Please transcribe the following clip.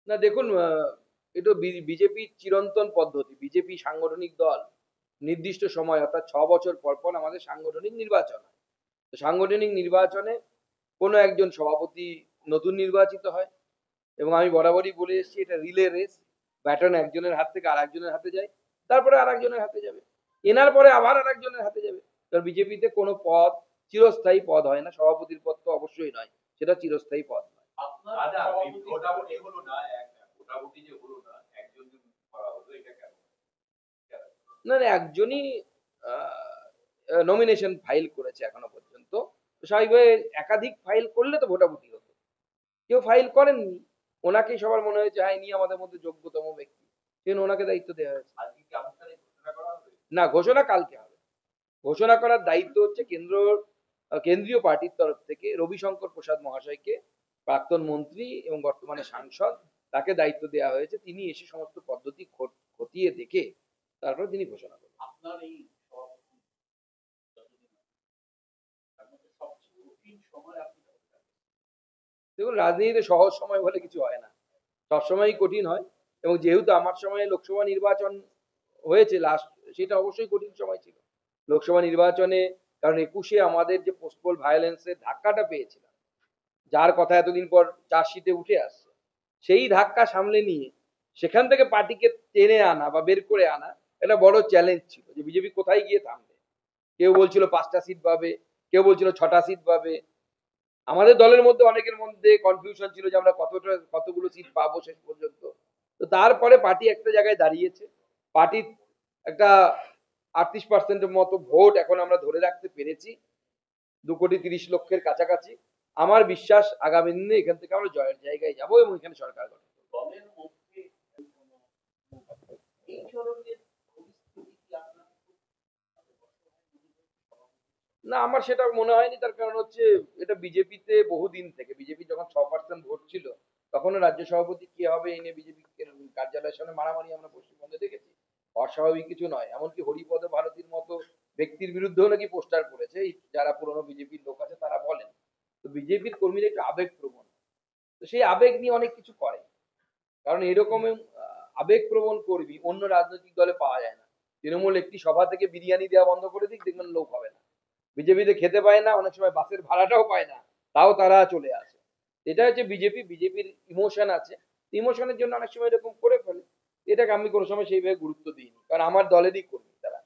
না দেখুন, এটা বিজেপি চিরন্তন পদ্ধতি। বিজেপি সাংগঠনিক দল নির্দিষ্ট সময় অর্থাৎ 6 বছর পর পর আমাদের সাংগঠনিক নির্বাচন হয়। তো সাংগঠনিক নির্বাচনে কোনো একজন সভাপতি নতুন নির্বাচিত হয় এবং আমি বরাবরই বলে এসেছি এটা রিলে রেস। ব্যাটন একজনের হাত থেকে আরেকজনের হাতে যায়, তারপরে আরেকজনের হাতে যাবে, এনার পরে আবার আরেকজনের হাতে যাবে। কারণ বিজেপিতে কোনো পদ চিরস্থায়ী পদ হয় না, সভাপতির পদ তো অবশ্যই নয়, সেটা চিরস্থায়ী পদ নয়। না না, একজনই নমিনেশন ফাইল করেছে এখনো পর্যন্ত। তো স্বাভাবিকভাবে একাধিক ফাইল করলে তো ভোটাভুটি হতো, কেউ ফাইল করেননি, ওনাকেই সবার মনে হয়েছে হ্যাঁ ইনি আমাদের মধ্যে যোগ্যতম ব্যক্তি, সেজন্য ওনাকে দায়িত্ব দেওয়া হয়েছে। না, ঘোষণা কালকে হবে। ঘোষণা করার দায়িত্ব হচ্ছে কেন্দ্রীয় পার্টির তরফ থেকে রবিশঙ্কর প্রসাদ মহাশয়কে, প্রাক্তন মন্ত্রী এবং বর্তমানে সাংসদ, তাকে দায়িত্ব দেওয়া হয়েছে। তিনি এসে সমস্ত পদ্ধতি খতিয়ে দেখে তারপরে তিনি ঘোষণা করবেন। দেখুন, রাজনীতিতে সহজ সময় বলে কিছু হয় না, সবসময়ই কঠিন হয়। এবং যেহেতু আমার সময়ে লোকসভা নির্বাচন হয়েছে লাস্ট, সেটা অবশ্যই কঠিন সময় ছিল লোকসভা নির্বাচনে। কারণ 21-এ আমাদের যে পোস্টপোল ভায়োলেন্সের ধাক্কাটা পেয়েছিলাম, যার কথা এতদিন পর চার্জশিটে উঠে আসছে, সেই ধাক্কা সামলে নিয়ে সেখান থেকে পার্টিকে টেনে আনা বা বের করে আনা একটা বড় চ্যালেঞ্জ ছিল, যে বিজেপি কোথায় গিয়ে থামবে। কেউ বলছিল 5টা সিট পাবে, কেউ বলছিল 6টা সিট পাবে। আমাদের দলের মধ্যে অনেকের মধ্যে কনফিউশন ছিল যে আমরা কতগুলো সিট পাবো শেষ পর্যন্ত। তো তারপরে পার্টি একটা জায়গায় দাঁড়িয়েছে। পার্টির একটা 38% মতো ভোট এখন আমরা ধরে রাখতে পেরেছি, 2,30,00,000-এর কাছাকাছি। আমার বিশ্বাস আগামী দিনে এখান থেকে আমরা জয়ের জায়গায় যাব এবং এখানে সরকার গঠন করব। না, আমার সেটা মনে হয়নি। তার কারণ হচ্ছে এটা বিজেপিতে বহুদিন থেকে, বিজেপি যখন 6% ভোট ছিল তখনও রাজ্য সভাপতি কে হবে এই নিয়ে বিজেপি কার্যালয়ের সামনে মারামারি আমরা পশ্চিমবঙ্গে দেখেছি। অস্বাভাবিক কিছু নয়। এমনকি হরিপদ ভারতীর মতো ব্যক্তির বিরুদ্ধেও নাকি পোস্টার করেছে যারা পুরনো বিজেপির লোক আছে তারা বলেন। তো বিজেপির কর্মীরা একটু আবেগ প্রবণ, তো সেই আবেগ নিয়ে অনেক কিছু করে। কারণ এরকম আবেগপ্রবণ কর্মী অন্য রাজনৈতিক দলে পাওয়া যায় না। তৃণমূল একটি সভা থেকে বিরিয়ানি দেওয়া বন্ধ করে দিক, দেখবেন লোক হবে না। বিজেপিতে খেতে পায় না, অনেক সময় বাসের ভাড়াটাও পায় না, তাও তারা চলে আসে। এটা হচ্ছে বিজেপির ইমোশন আছে, ইমোশনের জন্য অনেক সময় এরকম করে ফেলে। এটাকে আমি কোনো সময় সেইভাবে গুরুত্ব দিইনি, কারণ আমার দলেরই কর্মী তারা।